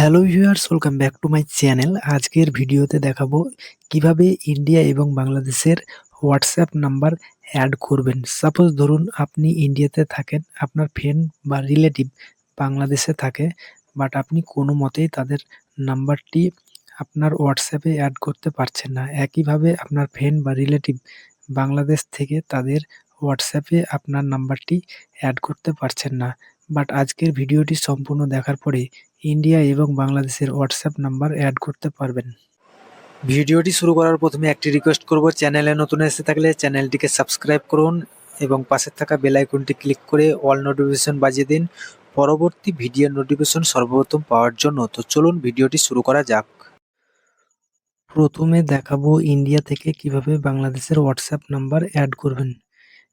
Hello viewers, welcome back to my channel. আজকের ভিডিওতে দেখাবো কিভাবে ইন্ডিয়া এবং বাংলাদেশের হোয়াটসঅ্যাপ নাম্বার অ্যাড করবেন। সাপোজ ধরুন আপনি ইন্ডিয়াতে থাকেন, আপনার ফ্রেন্ড বা রিলেটিভ বাংলাদেশে থাকে, বাট আপনি কোনো মতেই তাদের নাম্বারটি আপনার হোয়াটসঅ্যাপে অ্যাড করতে পারছেন না। একইভাবে আপনার ফ্রেন্ড বা রিলেটিভ বাংলাদেশ থেকে তাদের হোয়াটসঅ্যাপে আপনার নাম্বারটি অ্যাড করতে পারছেন না। বাট আজকের ভিডিওটি সম্পূর্ণ দেখার পরে ইন্ডিয়া এবং বাংলাদেশের হোয়াটসঅ্যাপ নাম্বার অ্যাড করতে পারবেন। ভিডিওটি শুরু করার প্রথমে একটি রিকোয়েস্ট করব, চ্যানেলে নতুন এসে থাকলে চ্যানেলটিকে সাবস্ক্রাইব করুন এবং পাশে থাকা বেল আইকনটি ক্লিক করে অল নোটিফিকেশন বাজিয়ে দিন পরবর্তী ভিডিওর নোটিফিকেশন সর্বপ্রথম পাওয়ার জন্য। তো চলুন ভিডিওটি শুরু করা যাক। প্রথমে দেখাবো ইন্ডিয়া থেকে কিভাবে বাংলাদেশের হোয়াটসঅ্যাপ নাম্বার অ্যাড করবেন।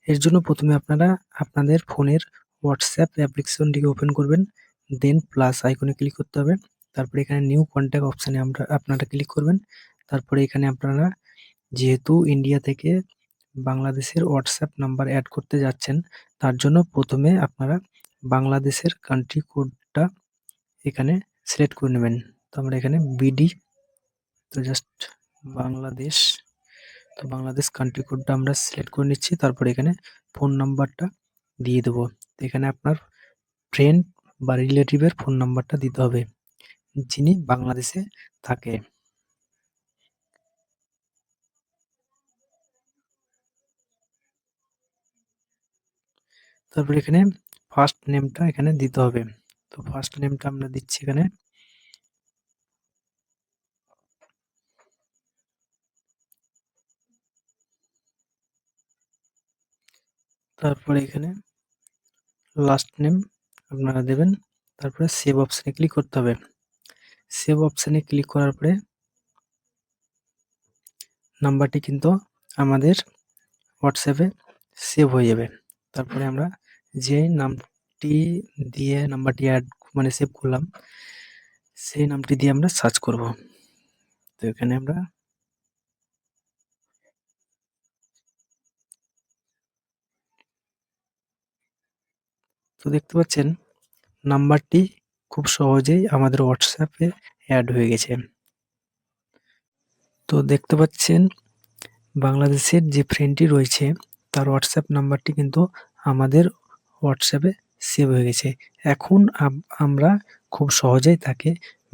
এর জন্য প্রথমে আপনারা আপনাদের ফোনের হোয়াটসঅ্যাপ অ্যাপ্লিকেশনটিকে ওপেন করবেন, দেন প্লাস আইকনে ক্লিক করতে হবে। তারপরে এখানে নিউ কন্ট্যাক্ট অপশানে আপনারা ক্লিক করবেন। তারপরে এখানে আপনারা যেহেতু ইন্ডিয়া থেকে বাংলাদেশের হোয়াটসঅ্যাপ নাম্বার অ্যাড করতে যাচ্ছেন, তার জন্য প্রথমে আপনারা বাংলাদেশের কান্ট্রি কোডটা এখানে সিলেক্ট করে নেবেন। তো আমরা এখানে বিডি, তো জাস্ট বাংলাদেশ, তো বাংলাদেশ কান্ট্রি কোডটা আমরা সিলেক্ট করে নিচ্ছি। তারপরে এখানে ফোন নাম্বারটা দিয়ে দেবো। এখানে আপনার ফ্রেন্ড বা রিলেটিভের ফোন নাম্বারটা দিতে হবে যিনি বাংলাদেশে থাকে। তারপরে এখানে ফার্স্ট নেমটা এখানে দিতে হবে। তো ফার্স্ট নেমটা আমরা দিচ্ছি এখানে। তারপরে এখানে লাস্ট নেম আপনারা দেবেন। তারপরে সেভ অপশানে ক্লিক করতে হবে। সেভ অপশানে ক্লিক করার পরে নাম্বারটি কিন্তু আমাদের হোয়াটসঅ্যাপে সেভ হয়ে যাবে। তারপরে আমরা যে নামটি দিয়ে নাম্বারটি অ্যাড সেভ করলাম, সেই নামটি দিয়ে আমরা সার্চ করব। তো এখানে আমরা তো দেখতে পাচ্ছেন নাম্বারটি খুব সহজেই আমাদের হোয়াটসঅ্যাপে অ্যাড হয়ে গেছে। তো দেখতে পাচ্ছেন বাংলাদেশের যে ফ্রেন্ডটি রয়েছে তার হোয়াটসঅ্যাপ নাম্বারটি কিন্তু আমাদের হোয়াটসঅ্যাপে সেভ হয়ে গেছে। এখন আমরা খুব সহজেই তাকে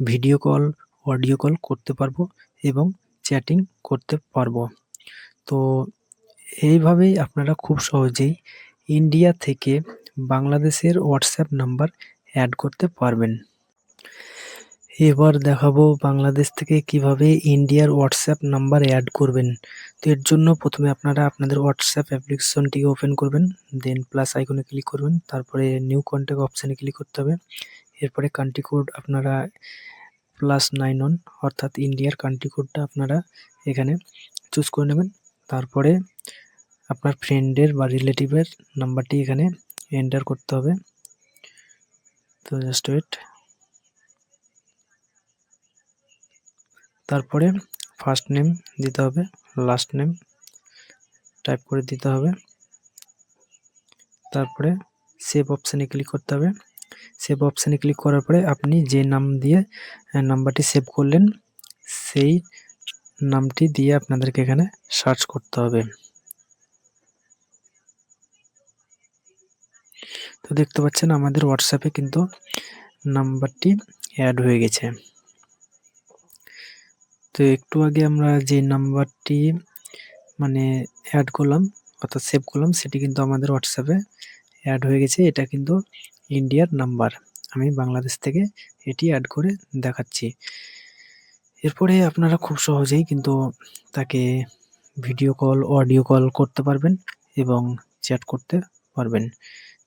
ভিডিও কল, অডিও কল করতে পারবো এবং চ্যাটিং করতে পারবো। তো এইভাবেই আপনারা খুব সহজেই ইন্ডিয়া থেকে বাংলাদেশের হোয়াটসঅ্যাপ নাম্বার অ্যাড করতে পারবেন। এবার দেখাবো বাংলাদেশ থেকে কিভাবে ইন্ডিয়ার হোয়াটসঅ্যাপ নাম্বার অ্যাড করবেন। তো এর জন্য প্রথমে আপনারা আপনাদের হোয়াটসঅ্যাপ অ্যাপ্লিকেশনটিকে ওপেন করবেন, দেন প্লাস আইকনে ক্লিক করবেন। তারপরে নিউ কন্ট্যাক্ট অপশানে ক্লিক করতে হবে। এরপরে কান্ট্রি কোড আপনারা +91 অর্থাৎ ইন্ডিয়ার কান্ট্রি কোডটা আপনারা এখানে চুজ করে নেবেন। তারপরে আপনার ফ্রেন্ডের বা রিলেটিভের নাম্বারটি এখানে এন্টার করতে হবে। তো জাস্ট ওয়েট। তারপরে ফার্স্ট নেম দিতে হবে, লাস্ট নেম টাইপ করে দিতে হবে। তারপরে সেভ অপশানে ক্লিক করতে হবে। সেভ অপশানে ক্লিক করার পরে আপনি যে নাম দিয়ে নাম্বারটি সেভ করলেন সেই নামটি দিয়ে আপনাদেরকে এখানে সার্চ করতে হবে। তো দেখতে পাচ্ছেন আমাদের হোয়াটসঅ্যাপে কিন্তু নাম্বারটি অ্যাড হয়ে গেছে। তো একটু আগে আমরা যে নাম্বারটি অ্যাড করলাম অর্থাৎ সেভ করলাম সেটি কিন্তু আমাদের হোয়াটসঅ্যাপে অ্যাড হয়ে গেছে। এটা কিন্তু ইন্ডিয়ার নাম্বার, আমি বাংলাদেশ থেকে এটি অ্যাড করে দেখাচ্ছি। এরপরে আপনারা খুব সহজেই কিন্তু তাকে ভিডিও কল, অডিও কল করতে পারবেন এবং চ্যাট করতে পারবেন।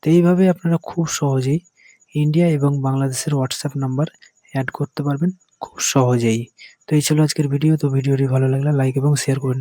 তো এইভাবে আপনারা খুব সহজেই ইন্ডিয়া এবং বাংলাদেশের হোয়াটসঅ্যাপ নাম্বার অ্যাড করতে পারবেন খুব সহজেই। তো এই ছিল আজকের ভিডিও। তো ভিডিওটি ভালো লাগলে লাইক এবং শেয়ার করুন।